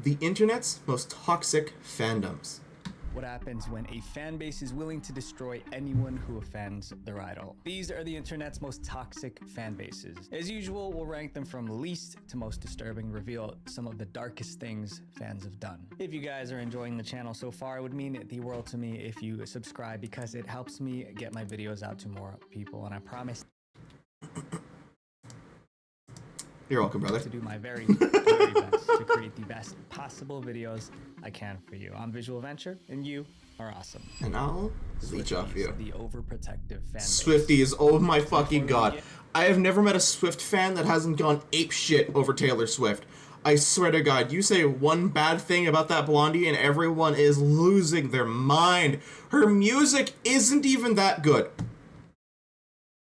the internet's most toxic fandoms. What happens when a fan base is willing to destroy anyone who offends their idol? These are the internet's most toxic fan bases. As usual, we'll rank them from least to most disturbing, reveal some of the darkest things fans have done. If you guys are enjoying the channel so far, it would mean the world to me if you subscribe, because it helps me get my videos out to more people, and I promise You're welcome, brother. to do my very, very best to create the best possible videos I can for you. I'm Visual Venture, and you are awesome. And I'll leech off you. The overprotective fan base. Swifties, oh my fucking god. I have never met a Swift fan that hasn't gone ape shit over Taylor Swift. I swear to God, you say one bad thing about that blondie and everyone is losing their mind. Her music isn't even that good.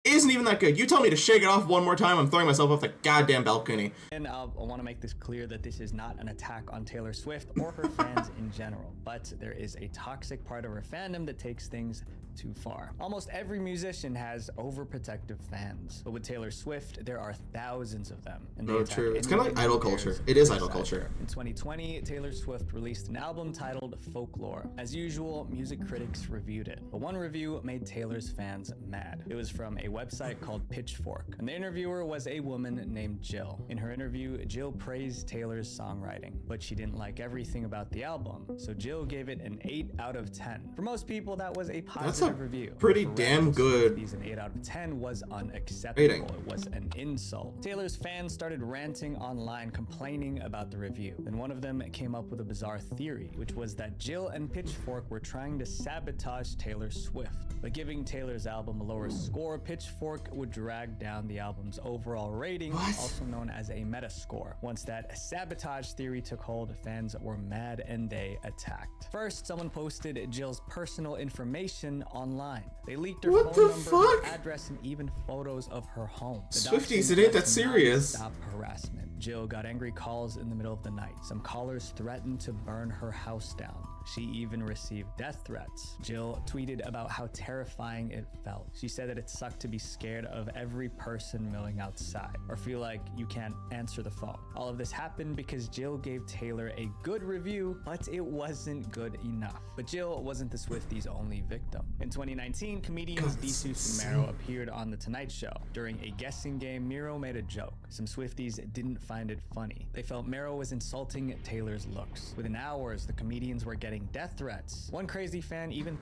Isn't even that good. You tell me to shake it off one more time, I'm throwing myself off the goddamn balcony. And I want to make this clear that this is not an attack on Taylor Swift or her fans in general, but there is a toxic part of her fandom that takes things too far. Almost every musician has overprotective fans, but with Taylor Swift, there are thousands of them. And No, true. It's kind of like idol culture. It is idol culture. In 2020, Taylor Swift released an album titled Folklore. As usual, music critics reviewed it, but one review made Taylor's fans mad. It was from a website called Pitchfork, and the interviewer was a woman named Jill. In her interview, Jill praised Taylor's songwriting, but she didn't like everything about the album, so Jill gave it an 8 out of 10. For most people, that was a positive review. Pretty damn good. An 8 out of 10 was unacceptable. It was an insult. Taylor's fans started ranting online, complaining about the review. Then one of them came up with a bizarre theory, which was that Jill and Pitchfork were trying to sabotage Taylor Swift. By giving Taylor's album a lower score, Pitchfork would drag down the album's overall rating, also known as a metascore. Once that sabotage theory took hold, fans were mad and they attacked. First, someone posted Jill's personal information online. They leaked her phone number, her address, and even photos of her home. Swifties, it ain't that serious. Stop harassment. Jill got angry calls in the middle of the night. Some callers threatened to burn her house down. She even received death threats. Jill tweeted about how terrifying it felt. She said that it sucked to be scared of every person milling outside, or feel like you can't answer the phone. All of this happened because Jill gave Taylor a good review, but it wasn't good enough. But Jill wasn't the Swifties' only victim. In 2019, comedians Jesus and Mero appeared on The Tonight Show. During a guessing game, Mero made a joke. Some Swifties didn't find it funny. They felt Mero was insulting Taylor's looks. Within hours, the comedians were getting death threats. One crazy fan even...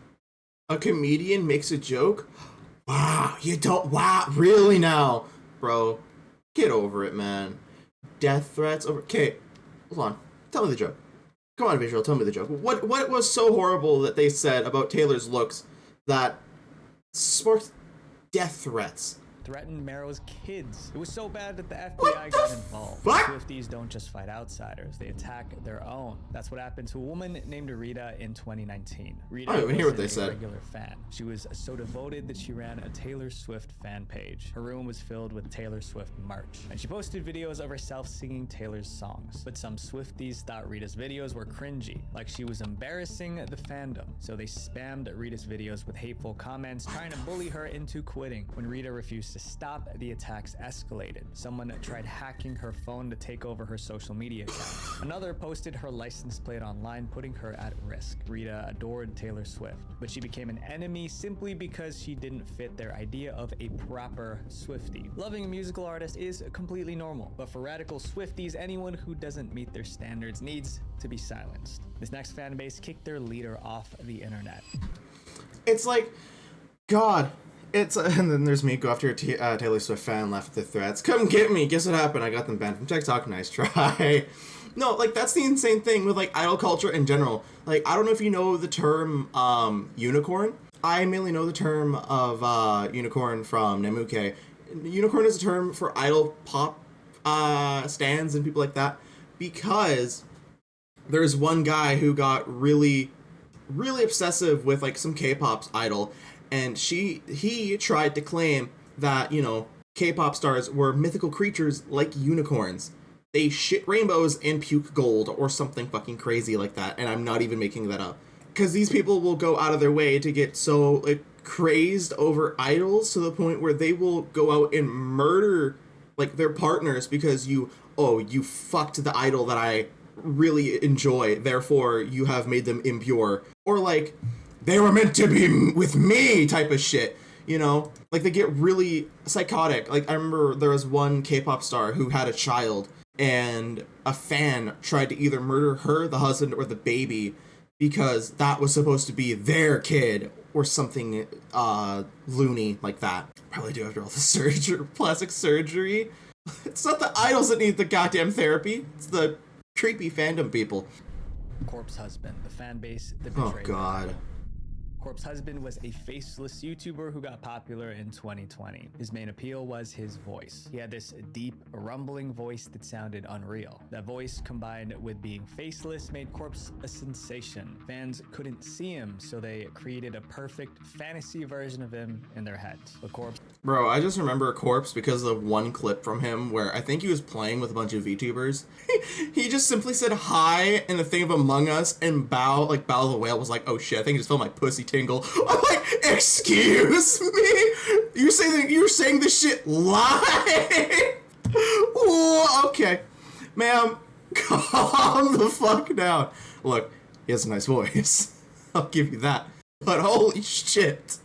A comedian makes a joke? Wow, you don't... Wow, really now? Bro, get over it, man. Death threats over... Okay, hold on. Tell me the joke. Come on, Visual, tell me the joke. What was so horrible that they said about Taylor's looks that sparked death threats? Threatened Mero's kids. It was so bad that the FBI got involved. Swifties don't just fight outsiders, they attack their own. That's what happened to a woman named Rita in 2019. Rita I don't even hear what they was a said. regular fan. She was so devoted that she ran a Taylor Swift fan page. Her room was filled with Taylor Swift merch, and she posted videos of herself singing Taylor's songs. But some Swifties thought Rita's videos were cringy, like she was embarrassing the fandom. So they spammed Rita's videos with hateful comments, trying to bully her into quitting. When Rita refused to stop, the attacks escalated. Someone tried hacking her phone to take over her social media account. Another posted her license plate online, putting her at risk. Rita adored Taylor Swift, but she became an enemy simply because she didn't fit their idea of a proper Swiftie. Loving a musical artist is completely normal, but for radical Swifties, anyone who doesn't meet their standards needs to be silenced. This next fan base kicked their leader off the internet. It's like, God... and then there's me, go after a Taylor Swift fan, laugh at the threats. Come get me. Guess what happened? I got them banned from TikTok. Nice try. No, like, that's the insane thing with, like, idol culture in general. Like, I don't know if you know the term, unicorn. I mainly know the term of, unicorn from Nemuke. Unicorn is a term for idol pop, stands and people like that. Because there's one guy who got really, really obsessive with, like, some K-pop's idol. And he tried to claim that, you know, K-pop stars were mythical creatures like unicorns. They shit rainbows and puke gold or something fucking crazy like that. And I'm not even making that up. Because these people will go out of their way to get so, like, crazed over idols to the point where they will go out and murder, like, their partners because you fucked the idol that I really enjoy, therefore you have made them impure. Or like, they were meant to be with me type of shit, you know? Like, they get really psychotic. Like, I remember there was one K-pop star who had a child, and a fan tried to either murder her, the husband, or the baby, because that was supposed to be their kid, or something loony like that. Probably do after all the plastic surgery. It's not the idols that need the goddamn therapy. It's the creepy fandom people. Corpse Husband, the fan base that betrayed. Oh god. Corpse Husband was a faceless YouTuber who got popular in 2020. His main appeal was his voice. He had this deep, rumbling voice that sounded unreal. That voice, combined with being faceless, made Corpse a sensation. Fans couldn't see him, so they created a perfect fantasy version of him in their heads. But Corpse... Bro, I just remember Corpse because of one clip from him where I think he was playing with a bunch of VTubers. He just simply said hi in the thing of Among Us, and Bao the Whale was like, oh shit, I think I just felt my pussy tingle. I'm like, excuse me? You're saying this shit live? Ooh, okay. Ma'am, calm the fuck down. Look, he has a nice voice. I'll give you that. But holy shit.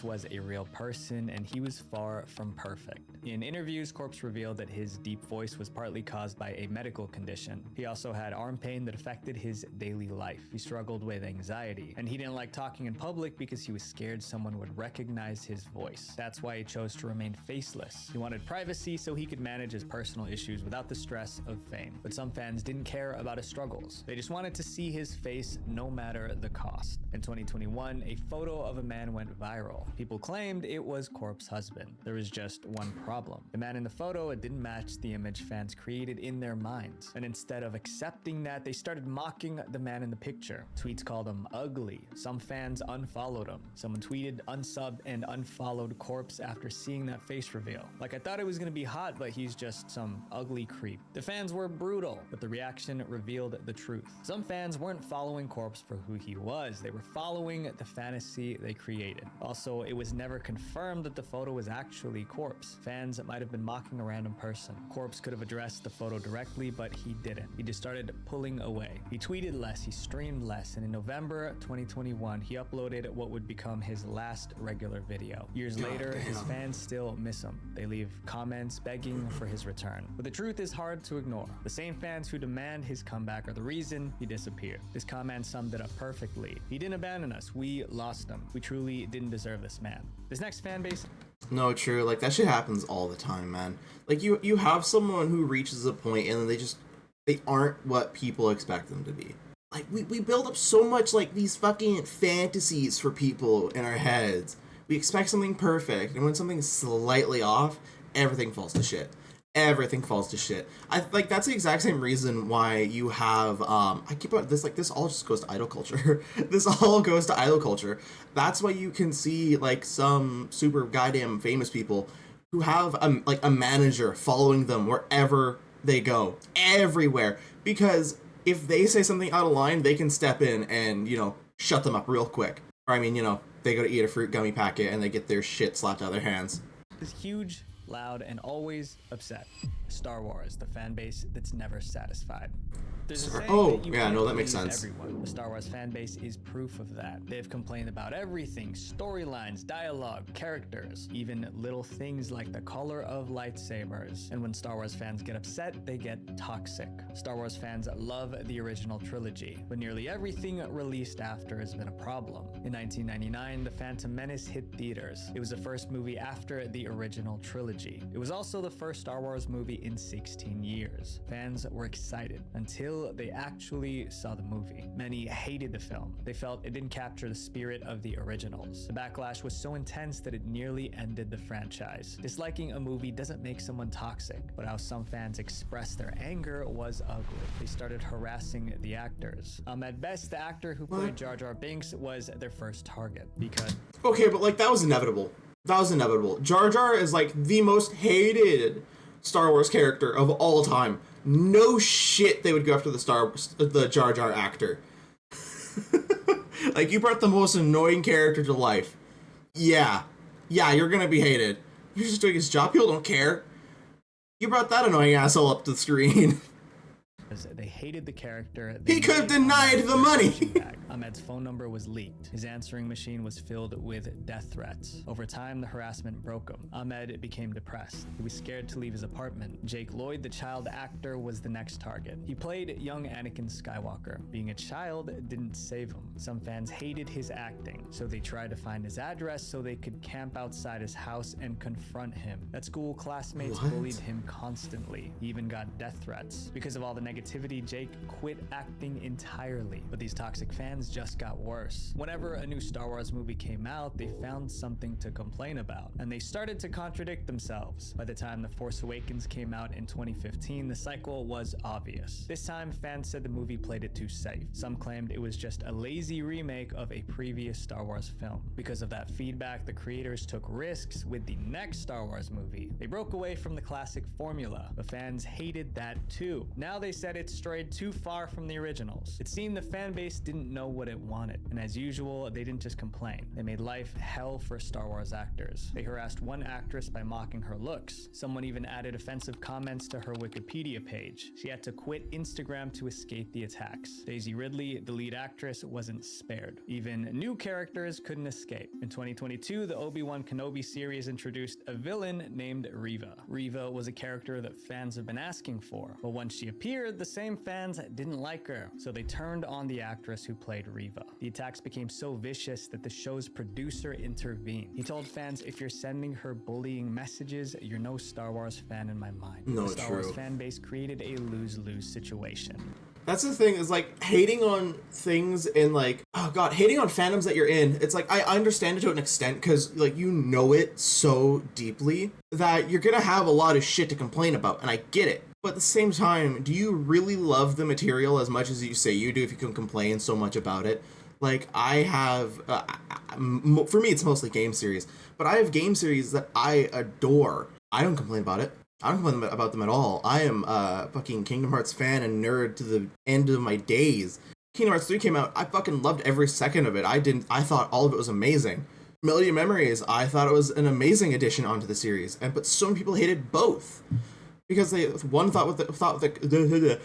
Was a real person, and he was far from perfect. In interviews, Corpse revealed that his deep voice was partly caused by a medical condition. He also had arm pain that affected his daily life. He struggled with anxiety, and he didn't like talking in public because he was scared someone would recognize his voice. That's why he chose to remain faceless. He wanted privacy so he could manage his personal issues without the stress of fame. But some fans didn't care about his struggles. They just wanted to see his face no matter the cost. In 2021, a photo of a man went viral. People claimed it was Corpse Husband. There was just one problem. The man in the photo didn't match the image fans created in their minds. And instead of accepting that, they started mocking the man in the picture. Tweets called him ugly. Some fans unfollowed him. Someone tweeted, unsubbed, and unfollowed Corpse after seeing that face reveal. Like, I thought it was gonna be hot, but he's just some ugly creep. The fans were brutal, but the reaction revealed the truth. Some fans weren't following Corpse for who he was. They were following the fantasy they created. Also, it was never confirmed that the photo was actually Corpse. Fans might have been mocking a random person. Corpse could have addressed the photo directly, but he didn't. He just started pulling away. He tweeted less, he streamed less, and in November 2021, he uploaded what would become his last regular video. Years later, his fans still miss him. They leave comments begging for his return. But the truth is hard to ignore. The same fans who demand his comeback are the reason he disappeared. This comment summed it up perfectly. He didn't abandon us, we lost him. We truly didn't deserve this man. This next fan base... No, true. Like, that shit happens all the time, man. Like, you have someone who reaches a point and they aren't what people expect them to be. Like, we build up so much, like, these fucking fantasies for people in our heads. We expect something perfect, and when something's slightly off, everything falls to shit. Everything falls to shit. That's the exact same reason why you have I keep on this, like, this all just goes to idol culture. This all goes to idol culture. That's why you can see, like, some super goddamn famous people who have a manager following them wherever they go, everywhere, because if they say something out of line, they can step in and, you know, shut them up real quick. Or, I mean, you know, they go to eat a fruit gummy packet and they get their shit slapped out of their hands. This huge, loud, and always upset. Star Wars, the fan base that's never satisfied. There's a saying that you can't that makes please sense. Everyone. The Star Wars fan base is proof of that. They've complained about everything: storylines, dialogue, characters, even little things like the color of lightsabers. And when Star Wars fans get upset, they get toxic. Star Wars fans love the original trilogy, but nearly everything released after has been a problem. In 1999, The Phantom Menace hit theaters. It was the first movie after the original trilogy. It was also the first Star Wars movie in 16 years. Fans were excited until they actually saw the movie. Many hated the film. They felt it didn't capture the spirit of the originals. The backlash was so intense that it nearly ended the franchise. Disliking a movie doesn't make someone toxic, but how some fans expressed their anger was ugly. They started harassing the actors. At best, the actor who played Jar Jar Binks was their first target because... Okay, but, like, that was inevitable. That was inevitable. Jar Jar is, like, the most hated Star Wars character of all time. No shit they would go after the Jar Jar actor. Like, you brought the most annoying character to life. Yeah, you're gonna be hated. You're just doing his job, people don't care. You brought that annoying asshole up to the screen. They hated the character. He could have denied the money. Ahmed's phone number was leaked. His answering machine was filled with death threats. Over time, the harassment broke him. Ahmed became depressed. He was scared to leave his apartment. Jake Lloyd, the child actor, was the next target. He played young Anakin Skywalker. Being a child didn't save him. Some fans hated his acting, so they tried to find his address so they could camp outside his house and confront him. At school, classmates bullied him constantly. He even got death threats. Because of all the negativity, Jake quit acting entirely. But these toxic fans just got worse. Whenever a new Star Wars movie came out, they found something to complain about, and they started to contradict themselves. By the time The Force Awakens came out in 2015, the cycle was obvious. This time, fans said the movie played it too safe. Some claimed it was just a lazy remake of a previous Star Wars film. Because of that feedback, the creators took risks with the next Star Wars movie. They broke away from the classic formula, but fans hated that too. Now they said it strayed too far from the originals. It seemed the fan base didn't know what it wanted, and as usual, they didn't just complain. They made life hell for Star Wars actors. They harassed one actress by mocking her looks. Someone even added offensive comments to her Wikipedia page. She had to quit Instagram to escape the attacks. Daisy Ridley, the lead actress, wasn't spared. Even new characters couldn't escape. In 2022, the Obi-Wan Kenobi series introduced a villain named Reva. Reva was a character that fans have been asking for, but once she appeared, the same fans didn't like her, so they turned on the actress who played Reva. The attacks became so vicious that the show's producer intervened. He told fans, "If you're sending her bullying messages, you're no Star Wars fan in my mind." No, the Star Wars fan base created a lose-lose situation. That's the thing, is like hating on things in like, oh god, hating on fandoms that you're in. It's like, I understand it to an extent because like you know it so deeply that you're gonna have a lot of shit to complain about, and I get it. But at the same time, do you really love the material as much as you say you do if you can complain so much about it? Like, I have, for me it's mostly game series, but I have game series that I adore. I don't complain about it. I don't complain about them at all. I am a fucking Kingdom Hearts fan and nerd to the end of my days. Kingdom Hearts 3 came out, I fucking loved every second of it. I thought all of it was amazing. Melody of Memories, I thought it was an amazing addition onto the series, but so many people hated both. Because one thought the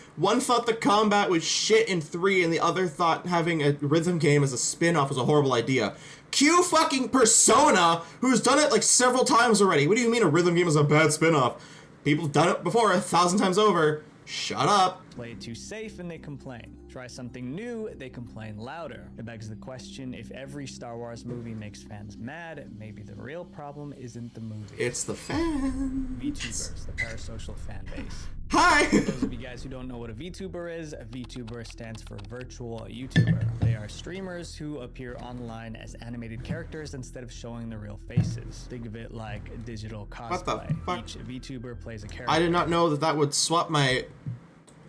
combat was shit in 3, and the other thought having a rhythm game as a spin-off was a horrible idea. Cue fucking Persona, who's done it like several times already. What do you mean a rhythm game is a bad spin-off? People have done it before 1,000 times over. Shut up. Play it too safe and they complain. Try something new, they complain louder. It begs the question, if every Star Wars movie makes fans mad, maybe the real problem isn't the movie. It's the fans. VTubers, the parasocial fan base. Hi! For those of you guys who don't know what a VTuber is, a VTuber stands for virtual YouTuber. They are streamers who appear online as animated characters instead of showing their real faces. Think of it like digital cosplay. What the fuck? Each VTuber plays a character. I did not know that would swap my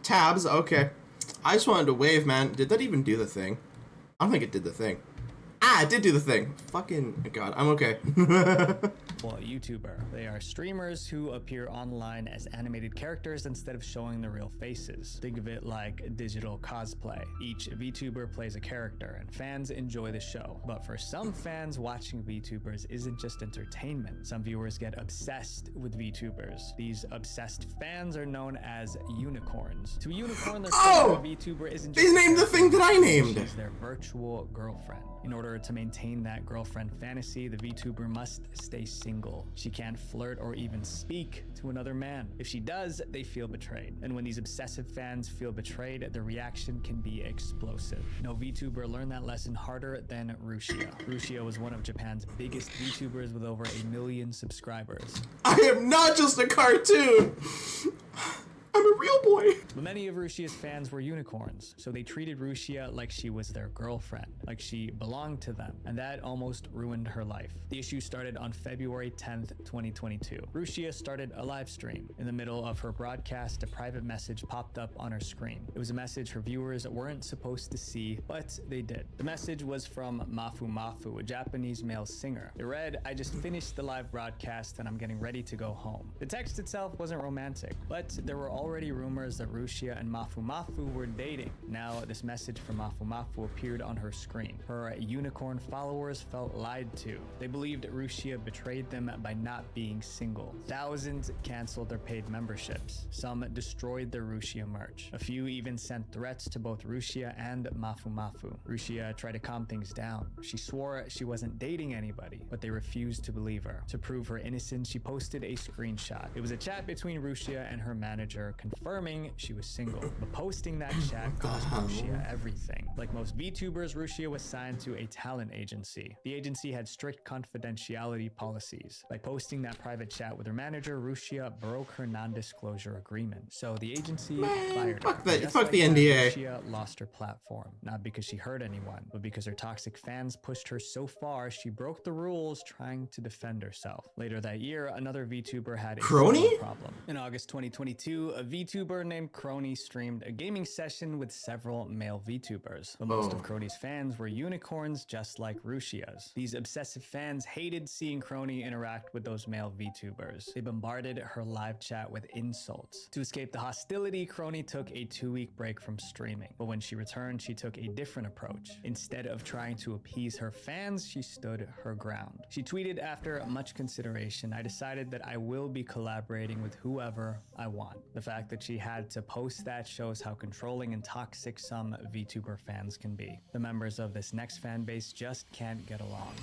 tabs. Okay. I just wanted to wave, man. Did that even do the thing? I don't think it did the thing. Ah, it did do the thing. Fucking god, I'm okay. Well, YouTuber. They are streamers who appear online as animated characters instead of showing their real faces. Think of it like digital cosplay. Each VTuber plays a character, and fans enjoy the show. But for some fans, watching VTubers isn't just entertainment. Some viewers get obsessed with VTubers. These obsessed fans are known as unicorns. To a unicorn, their favorite VTuber isn't just... They named the thing that I named! She's their virtual girlfriend. In order to maintain that girlfriend fantasy, the VTuber must stay single. She can't flirt or even speak to another man. If she does, they feel betrayed. And when these obsessive fans feel betrayed, the reaction can be explosive. No VTuber learned that lesson harder than Rushia. Rushia was one of Japan's biggest VTubers with over 1 million subscribers. I am not just a cartoon! I'm a real boy. But many of Rushia's fans were unicorns, so they treated Rushia like she was their girlfriend, like she belonged to them, and that almost ruined her life. The issue started on February 10th, 2022. Rushia started a live stream. In the middle of her broadcast, a private message popped up on her screen. It was a message her viewers weren't supposed to see, but they did. The message was from Mafu Mafu, a Japanese male singer. It read, "I just finished the live broadcast and I'm getting ready to go home." The text itself wasn't romantic, but there were already already rumors that Rushia and Mafu were dating. Now, this message from Mafu appeared on her screen. Her unicorn followers felt lied to. They believed Rushia betrayed them by not being single. Thousands canceled their paid memberships. Some destroyed their Rushia merch. A few even sent threats to both Rushia and Mafu. Rushia tried to calm things down. She swore she wasn't dating anybody, but they refused to believe her. To prove her innocence, she posted a screenshot. It was a chat between Rushia and her manager confirming she was single. But posting that chat cost Rushia everything. Like most VTubers, Rushia was signed to a talent agency. The agency had strict confidentiality policies. By posting that private chat with her manager, Rushia broke her non-disclosure agreement. So the agency fired her. Fuck the NDA. Rushia lost her platform, not because she hurt anyone, but because her toxic fans pushed her so far she broke the rules trying to defend herself. Later that year, another VTuber had a similar problem. In August 2022, a VTuber named Crony streamed a gaming session with several male VTubers, but most of Crony's fans were unicorns just like Rushia's. These obsessive fans hated seeing Crony interact with those male VTubers. They bombarded her live chat with insults. To escape the hostility, Crony took a 2-week break from streaming, but when she returned, she took a different approach. Instead of trying to appease her fans, she stood her ground. She tweeted, "After much consideration, I decided that I will be collaborating with whoever I want." The fact that she had to post that shows how controlling and toxic some VTuber fans can be. The members of this next fan base just can't get along.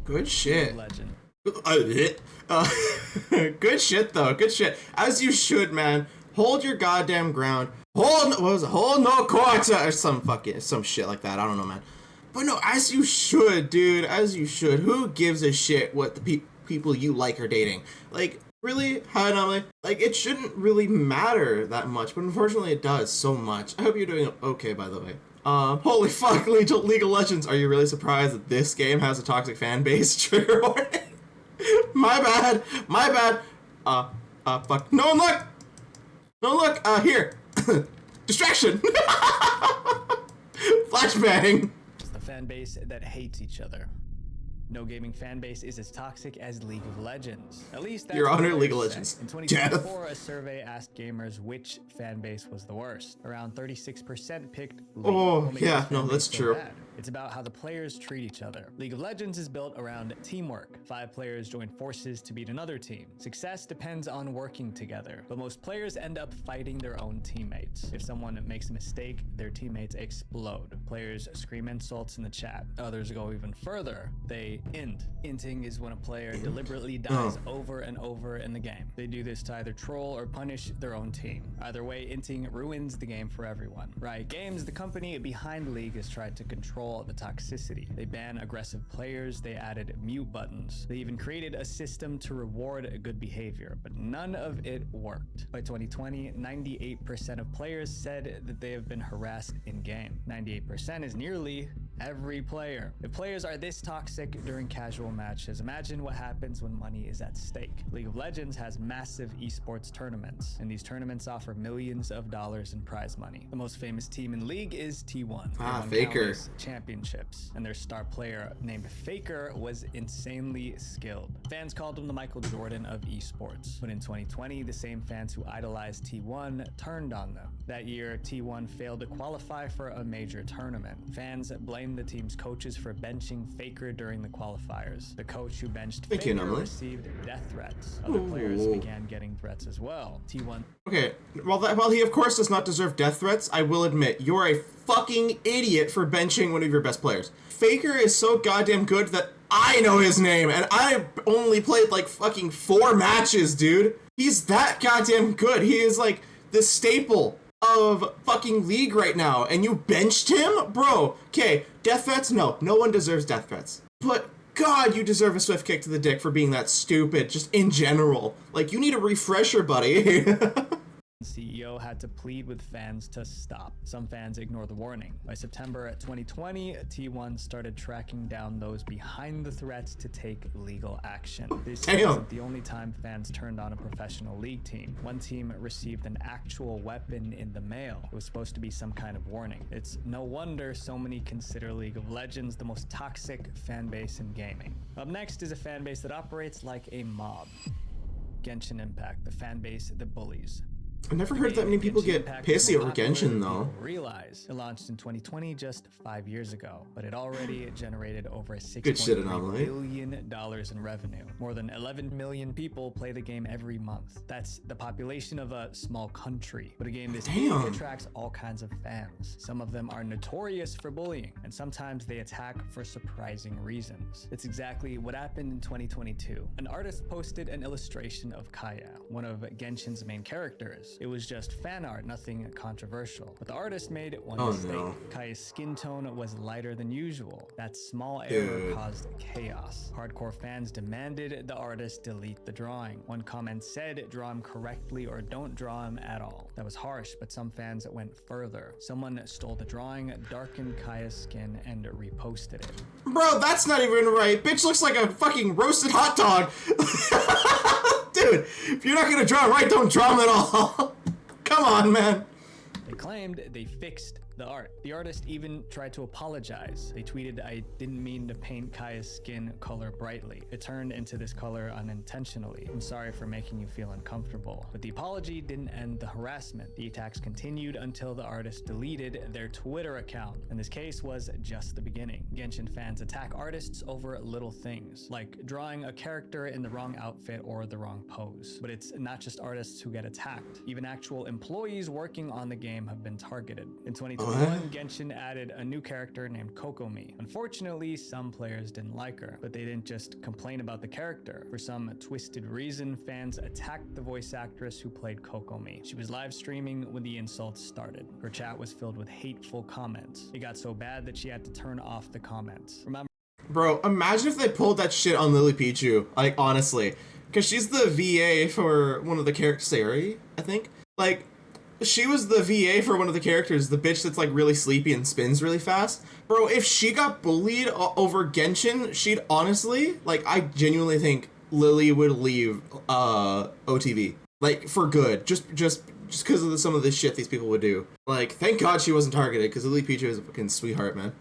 Good shit. Legend. Good shit though. Good shit. As you should, man. Hold your goddamn ground. Hold no court or some shit like that. I don't know, man. But no, as you should, dude. As you should. Who gives a shit what the people you like are dating? Like, really? Hi, Anomaly. Like, it shouldn't really matter that much, but unfortunately it does so much. I hope you're doing okay, by the way. Holy fuck, League of Legends. Are you really surprised that this game has a toxic fan base? Trigger warning. My bad. Fuck. No one look! Here. Distraction! Flashbang! It's the fan base that hates each other. No gaming fan base is as toxic as League of Legends. At least that's Your Honor, what League of said. Legends. In 2024, a survey asked gamers which fan base was the worst. Around 36% picked League. Oh, yeah, no, that's true. It's about how the players treat each other. League of Legends is built around teamwork. 5 players join forces to beat another team. Success depends on working together, but most players end up fighting their own teammates. If someone makes a mistake, their teammates explode. Players scream insults in the chat. Others go even further. They int. Inting is when a player deliberately dies over and over in the game. They do this to either troll or punish their own team. Either way, inting ruins the game for everyone. Riot Games, the company behind League, has tried to control the toxicity. They ban aggressive players, they added mute buttons. They even created a system to reward good behavior, but none of it worked. By 2020, 98% of players said that they have been harassed in-game. 98% is nearly every player. If players are this toxic during casual matches, imagine what happens when money is at stake. League of Legends has massive esports tournaments, and these tournaments offer millions of dollars in prize money. The most famous team in League is T1. Faker. Championships, and their star player named Faker was insanely skilled. Fans called him the Michael Jordan of esports. But in 2020, the same fans who idolized T1 turned on them. That year, T1 failed to qualify for a major tournament. Fans blamed the team's coaches for benching Faker during the qualifiers. The coach who benched Faker received death threats. Other players began getting threats as well. T1. Okay, while he of course does not deserve death threats, I will admit, you're a fucking idiot for benching one of your best players. Faker is so goddamn good that I know his name, and I only played like fucking 4 matches, dude. He's that goddamn good. He is like the staple of fucking League right now, and you benched him? Bro, okay, death threats? No one deserves death threats. But God, you deserve a swift kick to the dick for being that stupid, just in general. Like, you need a refresher, buddy. CEO had to plead with fans to stop. Some fans ignored the warning. By September 2020, T1 started tracking down those behind the threats to take legal action. This wasn't the only time fans turned on a professional League team. One team received an actual weapon in the mail. It was supposed to be some kind of warning. It's no wonder so many consider League of Legends the most toxic fan base in gaming. Up next is a fan base that operates like a mob. Genshin Impact, the fan base that bullies. I never heard that many people get pissy over Genshin though. Realize it launched in 2020, just 5 years ago, but it already generated over $6.3 billion in revenue. More than 11 million people play the game every month. That's the population of a small country. But a game this big attracts all kinds of fans. Some of them are notorious for bullying, and sometimes they attack for surprising reasons. It's exactly what happened in 2022. An artist posted an illustration of Kaya, one of Genshin's main characters. It was just fan art, nothing controversial. But the artist made one mistake. No. Kaya's skin tone was lighter than usual. That small error caused chaos. Hardcore fans demanded the artist delete the drawing. One comment said, draw him correctly or don't draw him at all. That was harsh, but some fans went further. Someone stole the drawing, darkened Kaya's skin, and reposted it. Bro, that's not even right. Bitch looks like a fucking roasted hot dog. Dude, if you're not gonna draw him right, don't draw him at all. Come on, man. They claimed they fixed the art. The artist even tried to apologize. They tweeted, I didn't mean to paint Kaya's skin color brightly. It turned into this color unintentionally. I'm sorry for making you feel uncomfortable. But the apology didn't end the harassment. The attacks continued until the artist deleted their Twitter account. And this case was just the beginning. Genshin fans attack artists over little things, like drawing a character in the wrong outfit or the wrong pose. But it's not just artists who get attacked. Even actual employees working on the game have been targeted. In 2021, Genshin added a new character named Kokomi. Unfortunately, some players didn't like her, but they didn't just complain about the character. For some twisted reason, fans attacked the voice actress who played Kokomi. She was live streaming when the insults started. Her chat was filled with hateful comments. It got so bad that she had to turn off the comments. Remember? Bro, imagine if they pulled that shit on Lily Pichu. Like, honestly. Because she's the VA for one of the characters, Sari, I think. Like, she was the VA for one of the characters, the bitch that's like really sleepy and spins really fast. Bro, if she got bullied over Genshin, she'd honestly, like, I genuinely think Lily would leave OTV. Like, for good. Just because of some of the shit these people would do. Like, thank God she wasn't targeted, because Lily Pichu is a fucking sweetheart, man.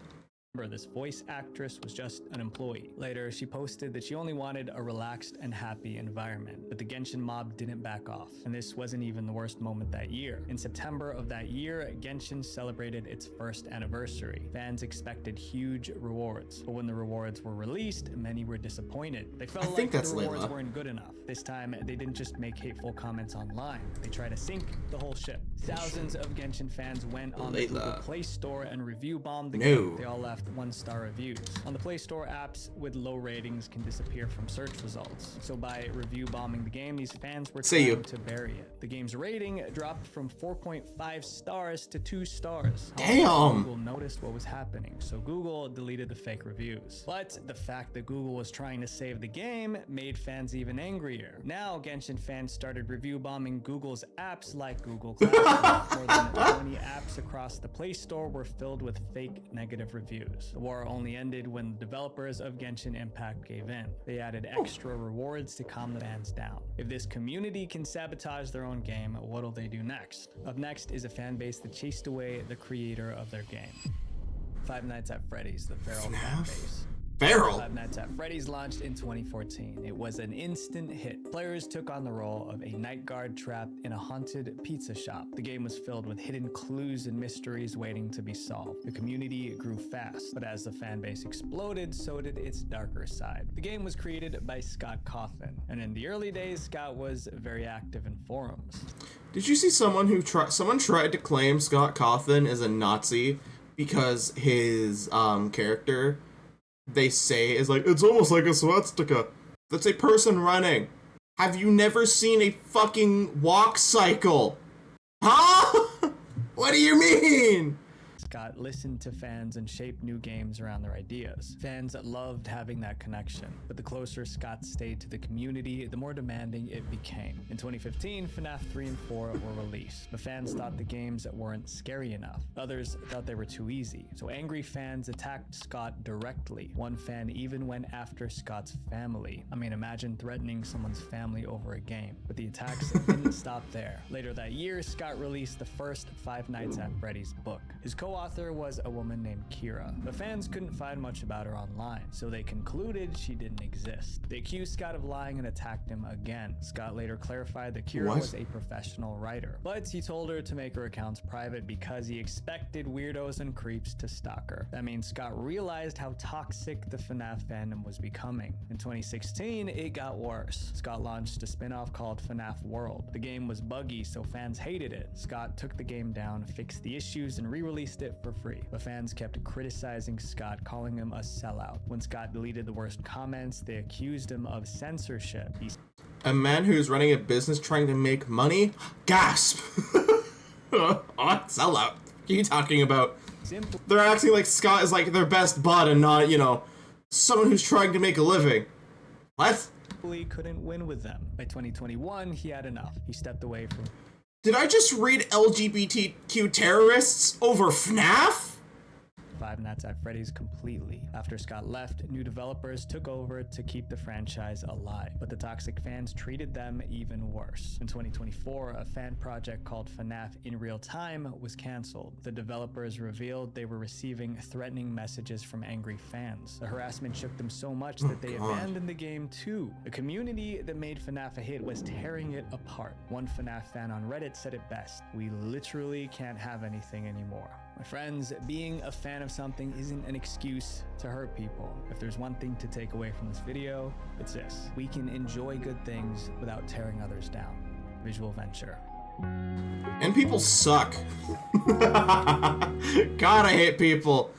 This voice actress was just an employee. Later, she posted that she only wanted a relaxed and happy environment, but the Genshin mob didn't back off. And this wasn't even the worst moment that year. In September of that year, Genshin celebrated its first anniversary. Fans expected huge rewards, but when the rewards were released, many were disappointed. They felt like the rewards weren't good enough. This time, they didn't just make hateful comments online. They tried to sink the whole ship. Thousands of Genshin fans went on the Google Play Store and review bombed the game. They all left 1-star reviews. On the Play Store, apps with low ratings can disappear from search results. So by review bombing the game, these fans were trying to bury it. The game's rating dropped from 4.5 stars to 2 stars. Damn! Google noticed what was happening, so Google deleted the fake reviews. But the fact that Google was trying to save the game made fans even angrier. Now, Genshin fans started review bombing Google's apps like Google Classroom. More than 20 apps across the Play Store were filled with fake negative reviews. The war only ended when the developers of Genshin Impact gave in. They added extra rewards to calm the fans down. If this community can sabotage their own game, what'll they do next? Up next is a fan base that chased away the creator of their game. Five Nights at Freddy's, the feral fan base. Five Nights at Freddy's launched in 2014. It was an instant hit. Players took on the role of a night guard trapped in a haunted pizza shop. The game was filled with hidden clues and mysteries waiting to be solved. The community grew fast, but as the fan base exploded, so did its darker side. The game was created by Scott Cawthon, and in the early days, Scott was very active in forums. Did you see someone tried to claim Scott Cawthon as a Nazi because his character, they say, is like, it's almost like a swastika. That's a person running. Have you never seen a fucking walk cycle? Huh? What do you mean? Scott listened to fans and shaped new games around their ideas. Fans loved having that connection, but the closer Scott stayed to the community, the more demanding it became. In 2015, FNAF 3 and 4 were released, but fans thought the games weren't scary enough. Others thought they were too easy, so angry fans attacked Scott directly. One fan even went after Scott's family. I mean, imagine threatening someone's family over a game. But the attacks didn't stop there. Later that year, Scott released the first Five Nights at Freddy's book. His co co-author was a woman named Kira, but fans couldn't find much about her online, so they concluded she didn't exist. They accused Scott of lying and attacked him again. Scott later clarified that Kira was a professional writer, but he told her to make her accounts private because he expected weirdos and creeps to stalk her. That means Scott realized how toxic the FNAF fandom was becoming. In 2016, it got worse. Scott launched a spin-off called FNAF World. The game was buggy, so fans hated it. Scott took the game down, fixed the issues, and re-released it for free. But fans kept criticizing Scott, calling him a sellout. When Scott deleted the worst comments, they accused him of censorship. A man who's running a business trying to make money? Gasp! Sellout. What are you talking about? They're acting like Scott is like their best bud and not, you know, someone who's trying to make a living. What? He couldn't win with them. By 2021, he had enough. He stepped away from... Did I just read LGBTQ terrorists over FNAF? Five Nights at Freddy's completely. After Scott left, new developers took over to keep the franchise alive, but the toxic fans treated them even worse. In 2024, a fan project called FNAF in Real Time was canceled. The developers revealed they were receiving threatening messages from angry fans. The harassment shook them so much that they abandoned the game too. The community that made FNAF a hit was tearing it apart. One FNAF fan on Reddit said it best: "We literally can't have anything anymore." My friends, being a fan of something isn't an excuse to hurt people. If there's one thing to take away from this video, it's this: we can enjoy good things without tearing others down. Visual Venture. And people suck. God, I hate people.